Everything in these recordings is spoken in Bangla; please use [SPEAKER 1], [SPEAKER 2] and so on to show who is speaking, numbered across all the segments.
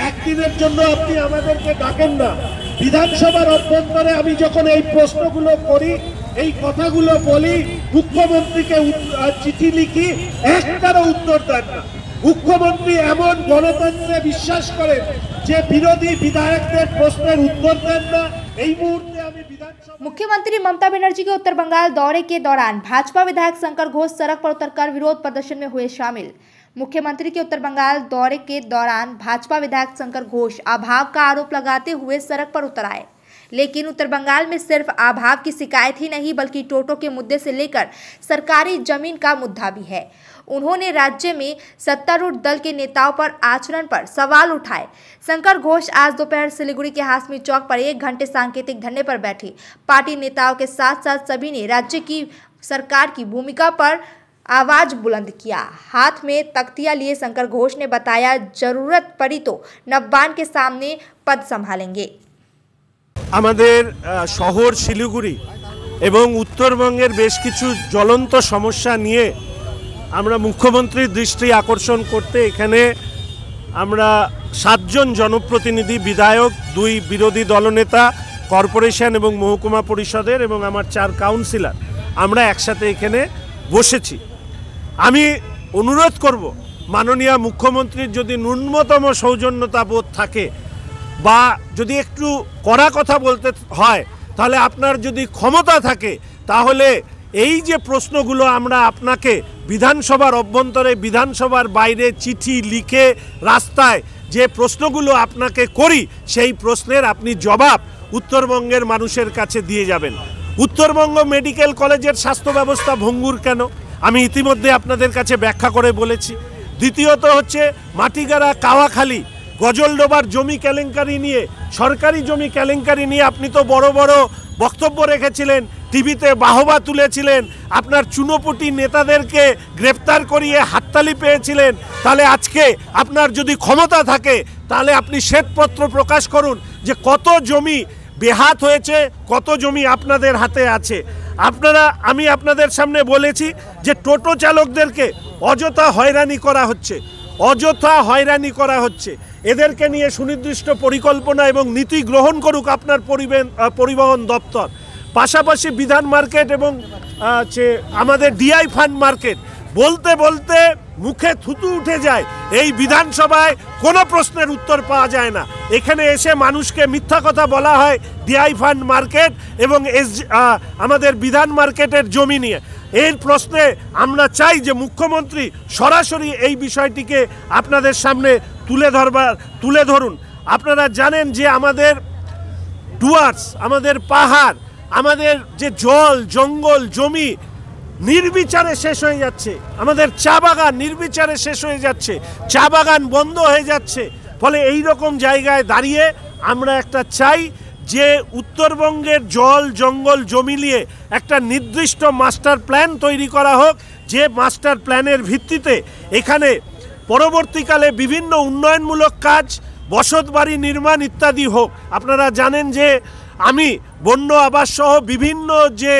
[SPEAKER 1] একদিনের জন্য আপনি আমাদেরকে ডাকেন না। বিধানসভার অভ্যন্তরে আমি যখন এই প্রশ্নগুলো করি, এই কথাগুলো বলি, মুখ্যমন্ত্রীকে চিঠি লিখি, একটারও উত্তর দেন না। মুখ্যমন্ত্রী এমন গণতন্ত্রে বিশ্বাস করেন যে বিরোধী বিধাयकদের প্রশ্নের उत्तर दें ना। এই মুহূর্তে আমি विधानसभा
[SPEAKER 2] मुख्यमंत्री ममता बनर्जी के उत्तर बंगाल दौरे के दौरान भाजपा विधायक शंकर घोष सड़क पर उतरकर विरोध प्रदर्शन में हुए शामिल। मुख्यमंत्री के उत्तर बंगाल दौरे के दौरान भाजपा विधायक शंकर घोष अभाव का आरोप लगाते हुए सड़क पर उतर आए, लेकिन उत्तर बंगाल में सिर्फ अभाव की शिकायत ही नहीं बल्कि टोटो के मुद्दे से लेकर सरकारी जमीन का मुद्दा भी है। उन्होंने राज्य में सत्तारूढ़ दल के नेताओं पर आचरण पर सवाल उठाए। शंकर घोष आज दोपहर सिलीगुड़ी के हाशमी चौक पर 1 घंटे सांकेतिक धरने पर बैठे। पार्टी नेताओं के साथ साथ सभी ने राज्य की सरकार की भूमिका पर आवाज बुलंद किया। हाथ में तख्तियां लिए शंकर घोष ने बताया, जरूरत पड़ी तो नब्बान के सामने पद संभालेंगे।
[SPEAKER 1] আমাদের শহর শিলিগুড়ি এবং উত্তরবঙ্গের বেশ কিছু জ্বলন্ত সমস্যা নিয়ে আমরা মুখ্যমন্ত্রীর দৃষ্টি আকর্ষণ করতে এখানে আমরা 7 জন জনপ্রতিনিধি, বিধায়ক, 2 বিরোধী দলনেতা, কর্পোরেশন এবং মহকুমা পরিষদের এবং আমার 4 কাউন্সিলর আমরা একসাথে এখানে বসেছি। আমি অনুরোধ করব মাননীয় মুখ্যমন্ত্রীর যদি ন্যূনতম সৌজন্যতা বোধ থাকে বা যদি একটু কড়া কথা বলতে হয়, তাহলে আপনার যদি ক্ষমতা থাকে তাহলে এই যে প্রশ্নগুলো আমরা আপনাকে বিধানসভার অভ্যন্তরে, বিধানসভার বাইরে চিঠি লিখে রাস্তায় যে প্রশ্নগুলো আপনাকে করি, সেই প্রশ্নের আপনি জবাব উত্তরবঙ্গের মানুষের কাছে দিয়ে যাবেন। উত্তরবঙ্গ মেডিকেল কলেজের স্বাস্থ্য ব্যবস্থা ভঙ্গুর কেন, আমি ইতিমধ্যে আপনাদের কাছে ব্যাখ্যা করে বলেছি। দ্বিতীয়ত হচ্ছে মাটিগাড়া, কাওয়াখালী, গজলডোবার জমি কেলেঙ্কারি নিয়ে, সরকারি জমি কেলেঙ্কারি নিয়ে আপনি তো বড় বড় বক্তব্য রেখেছিলেন, টিভিতে বাহবা তুলেছিলেন, আপনার চুনোপুটি নেতাদেরকে গ্রেপ্তার করিয়ে হাততালি পেয়েছিলেন। তাহলে আজকে আপনার যদি ক্ষমতা থাকে তাহলে আপনি শ্বেতপত্র প্রকাশ করুন যে কত জমি বেহাত হয়েছে, কত জমি আপনাদের হাতে আছে। আমি আপনাদের সামনে বলেছি যে টোটো চালকদেরকে অযথা হয়রানি করা হচ্ছে, এদেরকে নিয়ে সুনির্দিষ্ট পরিকল্পনা এবং নীতি গ্রহণ করুক আপনার পরিবহন দপ্তর। পাশাপাশি বিধান মার্কেট এবং আমাদের ডিআই ফান্ড মার্কেট বলতে বলতে মুখে থুতু উঠে যায়। এই বিধানসভায় কোনো প্রশ্নের উত্তর পাওয়া যায় না। এখানে এসে মানুষকে মিথ্যা কথা বলা হয় ডিআই ফান্ড মার্কেট এবং আমাদের বিধান মার্কেটের জমি নিয়ে। এই প্রশ্নে আমরা চাই যে মুখ্যমন্ত্রী সরাসরি এই বিষয়টিকে আপনাদের সামনে তুলে ধরুন। আপনারা জানেন যে আমাদের ডুয়ার্স, আমাদের পাহাড়, আমাদের যে জল, জঙ্গল, জমি নির্বিচারে শেষ হয়ে যাচ্ছে, আমাদের চা বাগান নির্বিচারে শেষ হয়ে যাচ্ছে, চা বাগান বন্ধ হয়ে যাচ্ছে। ফলে এই রকম জায়গায় দাঁড়িয়ে আমরা একটা চাই যে উত্তরবঙ্গের জল, জঙ্গল, জমি নিয়ে একটা নির্দিষ্ট মাস্টার প্ল্যান তৈরি করা হোক, যে মাস্টার প্ল্যানের ভিত্তিতে এখানে পরবর্তীকালে বিভিন্ন উন্নয়নমূলক কাজ, বসতবাড়ি নির্মাণ ইত্যাদি হোক। আপনারা জানেন যে আমি বন্য আবাস সহ বিভিন্ন যে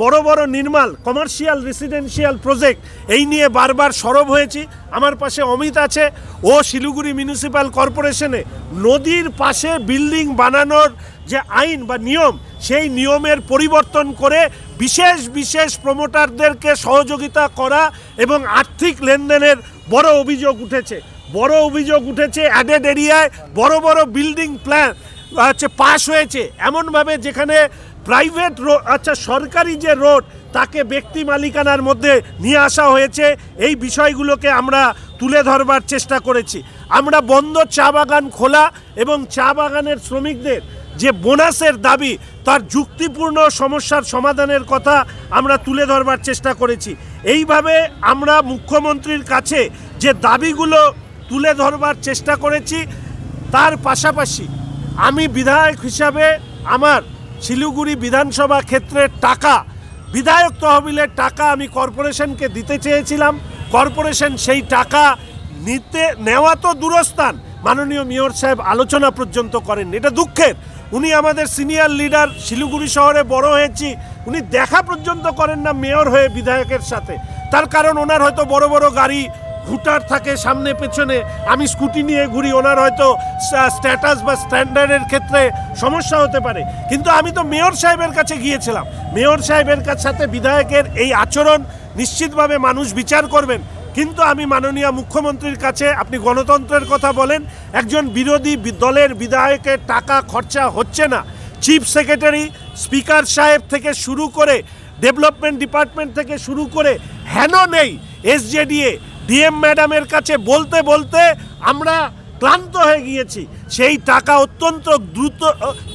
[SPEAKER 1] বড় বড় নির্মাণ কমার্শিয়াল রেসিডেন্সিয়াল প্রজেক্ট এই নিয়ে বারবার সরব হয়েছি। আমার পাশে অমিত আছে, ও শিলিগুড়ি মিউনিসিপ্যাল কর্পোরেশনে নদীর পাশে বিল্ডিং বানানোর যে আইন বা নিয়ম, সেই নিয়মের পরিবর্তন করে বিশেষ বিশেষ প্রমোটারদেরকে সহযোগিতা করা এবং আর্থিক লেনদেনের বড় অভিযোগ উঠেছে। অ্যাডেড এরিয়ায় বড় বড় বিল্ডিং প্ল্যান পাস হয়েছে এমনভাবে যেখানে প্রাইভেট রোড, সরকারি যে রোড, তাকে ব্যক্তি মালিকানার মধ্যে নিয়ে আসা হয়েছে। এই বিষয়গুলোকে আমরা তুলে ধরবার চেষ্টা করেছি। আমরা বন্ধ চা বাগান খোলা এবং চা বাগানের শ্রমিকদের যে বোনাসের দাবি, তার যুক্তিপূর্ণ সমস্যার সমাধানের কথা আমরা তুলে ধরবার চেষ্টা করেছি। এইভাবে আমরা মুখ্যমন্ত্রীর কাছে যে দাবিগুলো তুলে ধরবার চেষ্টা করেছি, তার পাশাপাশি আমি বিধায়ক হিসাবে আমার শিলিগুড়ি বিধানসভা ক্ষেত্রের টাকা, বিধায়ক তহবিলের টাকা আমি কর্পোরেশনকে দিতে চেয়েছিলাম। কর্পোরেশন সেই টাকা নেওয়া তো দূরস্থান, মাননীয় মেয়র সাহেব আলোচনা পর্যন্ত করেননি। এটা দুঃখের। উনি আমাদের সিনিয়র লিডার, শিলিগুড়ি শহরে বড় হয়েছি, উনি দেখা পর্যন্ত করেন না মেয়র হয়ে বিধায়কের সাথে। তার কারণ ওনার হয়তো বড় বড় গাড়ি স্কুটার থাকে সামনে পেছনে, আমি স্কুটি নিয়ে ঘুরি, ওনার হয়তো স্ট্যাটাস বা স্ট্যান্ডার্ডের ক্ষেত্রে সমস্যা হতে পারে, কিন্তু আমি তো মেয়র সাহেবের কাছে গিয়েছিলাম। মেয়র সাহেবের সাথে বিধায়কের এই আচরণ নিশ্চিতভাবে মানুষ বিচার করবেন। কিন্তু আমি মাননীয় মুখ্যমন্ত্রীর কাছে, আপনি গণতন্ত্রের কথা বলেন, একজন বিরোধী দলের বিধায়কের টাকা খরচা হচ্ছে না, চিফ সেক্রেটারি, স্পিকার সাহেব থেকে শুরু করে, ডেভেলপমেন্ট ডিপার্টমেন্ট থেকে শুরু করে হেন নেই, এসজেডিএ ডিএম ম্যাডামের কাছে বলতে বলতে আমরা ক্লান্ত হয়ে গিয়েছি। সেই টাকা অত্যন্ত দ্রুত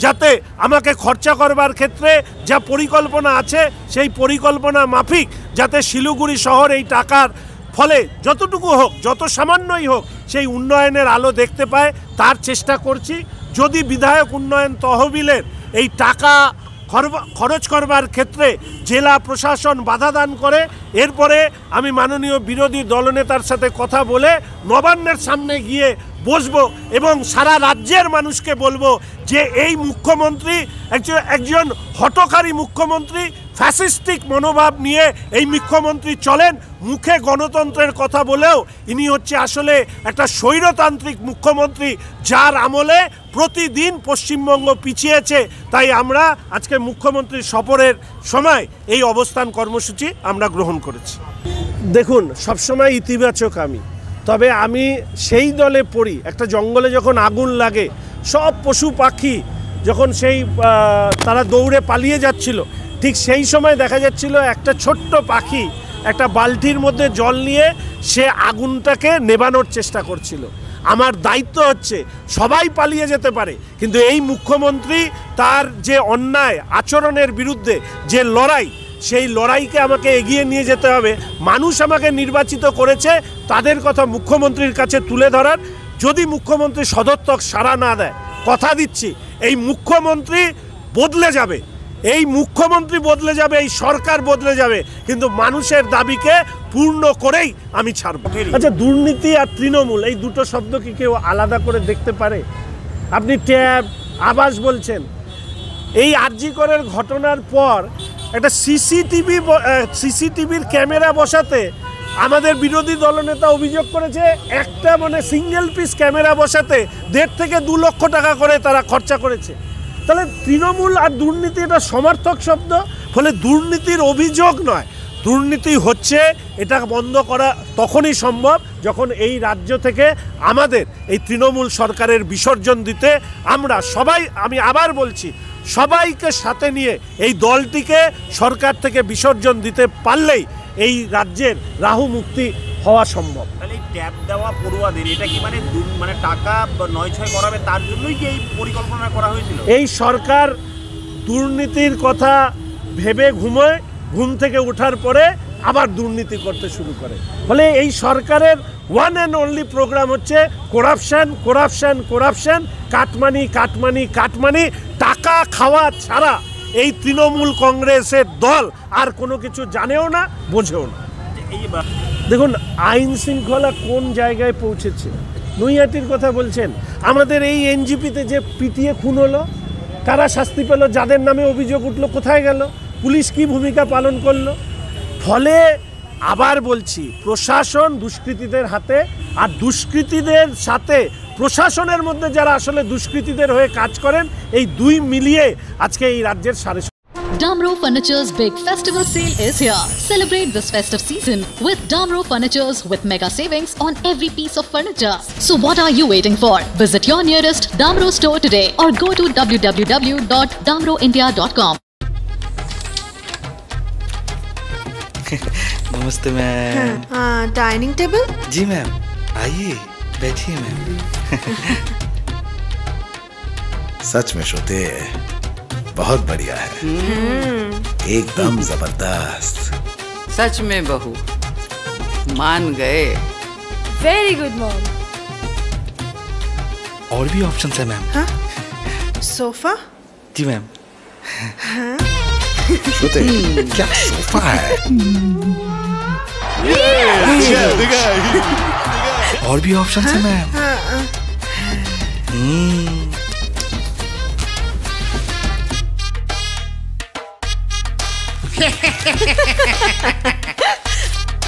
[SPEAKER 1] যাতে আমাকে খরচা করবার ক্ষেত্রে যা পরিকল্পনা আছে, সেই পরিকল্পনা মাফিক যাতে শিলিগুড়ি শহর এই টাকার ফলে যতটুকু হোক, যত সামান্যই হোক, সেই উন্নয়নের আলো দেখতে পায়, তার চেষ্টা করছি। যদি বিধায়ক উন্নয়ন তহবিলের এই টাকা খরচ করবার ক্ষেত্রে জেলা প্রশাসন বাধা দান করে, এরপরে আমি মাননীয় বিরোধী দলনেতার সাথে কথা বলে নবান্নের সামনে গিয়ে বসবো এবং সারা রাজ্যের মানুষকে বলবো যে এই মুখ্যমন্ত্রী একজন হঠকারী মুখ্যমন্ত্রী, ফ্যাসিস্টিক মনোভাব নিয়ে এই মুখ্যমন্ত্রী চলেন। মুখে গণতন্ত্রের কথা বলেও ইনি হচ্ছে আসলে একটা স্বৈরতান্ত্রিক মুখ্যমন্ত্রী, যার আমলে প্রতিদিন পশ্চিমবঙ্গ পিছিয়েছে। তাই আমরা আজকে মুখ্যমন্ত্রীর সফরের সময় এই অবস্থান কর্মসূচি আমরা গ্রহণ করেছি। দেখুন, সবসময় ইতিবাচক আমি, তবে আমি সেই দলে পড়ি, একটা জঙ্গলে যখন আগুন লাগে, সব পশু পাখি যখন তারা দৌড়ে পালিয়ে যাচ্ছিল, ঠিক সেই সময় দেখা যাচ্ছিল একটা ছোট্ট পাখি একটা বালতির মধ্যে জল নিয়ে সে আগুনটাকে নেভানোর চেষ্টা করছিল। আমার দায়িত্ব হচ্ছে, সবাই পালিয়ে যেতে পারে, কিন্তু এই মুখ্যমন্ত্রী তার যে অন্যায় আচরণের বিরুদ্ধে যে লড়াই, সেই লড়াইকে আমাকে এগিয়ে নিয়ে যেতে হবে। মানুষ আমাকে নির্বাচিত করেছে, তাদের কথা মুখ্যমন্ত্রীর কাছে তুলে ধরার। যদি মুখ্যমন্ত্রী সদর্থক সাড়া না দেয়, কথা দিচ্ছি এই মুখ্যমন্ত্রী বদলে যাবে, এই মুখ্যমন্ত্রী বদলে যাবে, এই সরকার বদলে যাবে, কিন্তু মানুষের দাবিকে পূর্ণ করেই আমি ছাড়ব। আচ্ছা, দুর্নীতি আর তৃণমূল এই দুটো শব্দ কি কেউ আলাদা করে দেখতে পারে? আপনি ট্যাব, আবাস বলছেন। এই আরজি করের ঘটনার পর একটা সিসিটিভির ক্যামেরা বসাতে আমাদের বিরোধী দলনেতা অভিযোগ করেছে, একটা সিঙ্গেল পিস ক্যামেরা বসাতে 1.5 থেকে 2 লক্ষ টাকা করে তারা খরচা করেছে। তাহলে তৃণমূল আর দুর্নীতি এটা সমার্থক শব্দ, ফলে দুর্নীতির অভিযোগ নয়, দুর্নীতি হচ্ছে, এটা বন্ধ করা তখনই সম্ভব যখন এই রাজ্য থেকে আমাদের এই তৃণমূল সরকারের বিসর্জন দিতে আমরা সবাই, আমি আবার বলছি, সবাইকে সাথে নিয়ে এই দলটিকে সরকার থেকে বিসর্জন দিতে পারলেই এই রাজ্যের রাহু মুক্তি হওয়া সম্ভব।
[SPEAKER 3] তাহলে ট্যাব দেওয়া পড়ুয়াদের এটা কি টাকা নয় ছয় করাবে, তার জন্যই কি এই পরিকল্পনা করা হয়েছিল?
[SPEAKER 1] এই সরকার দুর্নীতির কথা ভেবে ঘুমোয়, ঘুম থেকে ওঠার পরে আবার দুর্নীতি করতে শুরু করে। ফলে এই সরকারের ওয়ান অ্যান্ড অনলি প্রোগ্রাম হচ্ছে corruption, corruption, corruption, cut money, cut money, cut money. টাকা খাওয়া ছাড়া এই তৃণমূল কংগ্রেসের দল আর কোনো কিছু জানেও না, বোঝেও না। দেখুন, আইন শৃঙ্খলা কোন জায়গায় পৌঁছেছে। নৈহাটির কথা বলছেন, আমাদের এই এনজিপিতে যে পিটিয়ে খুন হলো, কারা শাস্তি পেল, যাদের নামে অভিযোগ উঠলো কোথায় গেল, পুলিশ কি ভূমিকা পালন করলো? ফলে আবার বলছি, প্রশাসন দুষ্কৃতীদের হাতে, আর দুষ্কৃতীদের সাথে প্রশাসনের মধ্যে যারা আসলে দুষ্কৃতীদের হয়ে কাজ করেন, এই দুই মিলিয়ে আজকে এই রাজ্যের
[SPEAKER 4] Damro Furniture's big festival sale is here. Celebrate this festive season with Damro Furnitures with mega savings on every piece of furniture. So what are you waiting for? Visit your nearest Damro store today or go to www.damroindia.com.
[SPEAKER 5] नमस्ते मैम।
[SPEAKER 6] हाँ, डाइनिंग टेबल?
[SPEAKER 5] जी मैम, आइए बैठिए मैम।
[SPEAKER 7] सच में श्रुति बहुत बढ़िया है, एकदम जबरदस्त।
[SPEAKER 8] सच में बहू मान गए।
[SPEAKER 6] Very good mom.
[SPEAKER 5] और भी ऑप्शन है मैम।
[SPEAKER 6] हाँ? सोफा?
[SPEAKER 5] जी मैम।
[SPEAKER 6] हाँ?
[SPEAKER 7] श्रुति, क्या सोफा है?
[SPEAKER 5] और भी ऑप्शन है मैम।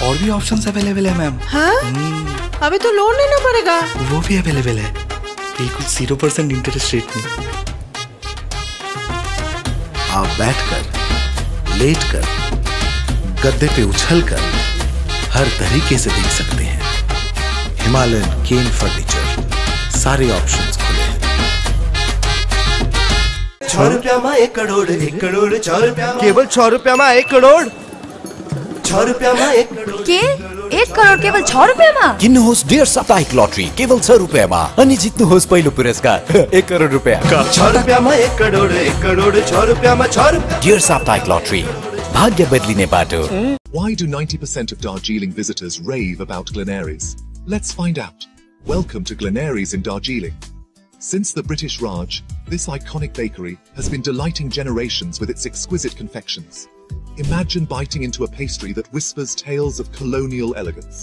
[SPEAKER 5] और भी ऑप्शंस अवेलेबल है मैम।
[SPEAKER 6] हाँ? अभी तो लोन लेना पड़ेगा।
[SPEAKER 5] वो भी अवेलेबल है, बिल्कुल 0% इंटरेस्ट रेट में।
[SPEAKER 7] आप बैठकर, लेटकर, गद्दे पे उछलकर हर तरीके से देख सकते हैं। हिमालयन केन फर्नीचर, सारे ऑप्शंस खुले हैं।
[SPEAKER 9] 6 रुपया में 1 करोड़, 1 करोड़ 6 रुपया में।
[SPEAKER 10] केवल 6 रुपया में 1 करोड़।
[SPEAKER 9] 6 रुपया में 1 करोड़।
[SPEAKER 11] के 1 करोड़ केवल 6 रुपया में?
[SPEAKER 12] किन्नुहोस् डेढ साप्ताहिक लटरी केवल 6 रुपैयाँमा अनि जित्नुहोस् पहिलो पुरस्कार 1 करोड रुपैयाँ।
[SPEAKER 9] 6 रुपया में 1 करोड़, 1 करोड़ 6 रुपया में 6 रुपया।
[SPEAKER 12] डेढ साप्ताहिक लटरी, भाग्य बदलिने बाटो।
[SPEAKER 13] Why do 90% of Darjeeling visitors rave about Glenaries? Let's find out. Welcome to Glenaries in Darjeeling. Since the British Raj, this iconic bakery has been delighting generations with its exquisite confections. Imagine biting into a pastry that whispers tales of colonial elegance.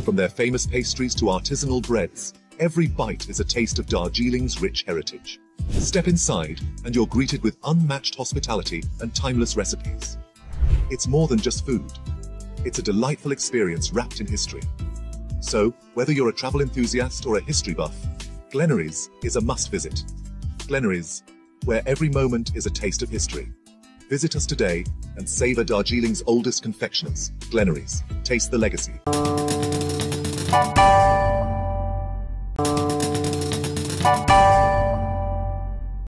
[SPEAKER 13] From their famous pastries to artisanal breads, every bite is a taste of Darjeeling's rich heritage. Step inside and you're greeted with unmatched hospitality and timeless recipes. It's more than just food. It's a delightful experience wrapped in history. So, whether you're a travel enthusiast or a history buff, Glenaries is a must visit. Glenaries, where every moment is a taste of history. Visit us today and savor Darjeeling's oldest confectioners, Glenaries. Taste the legacy.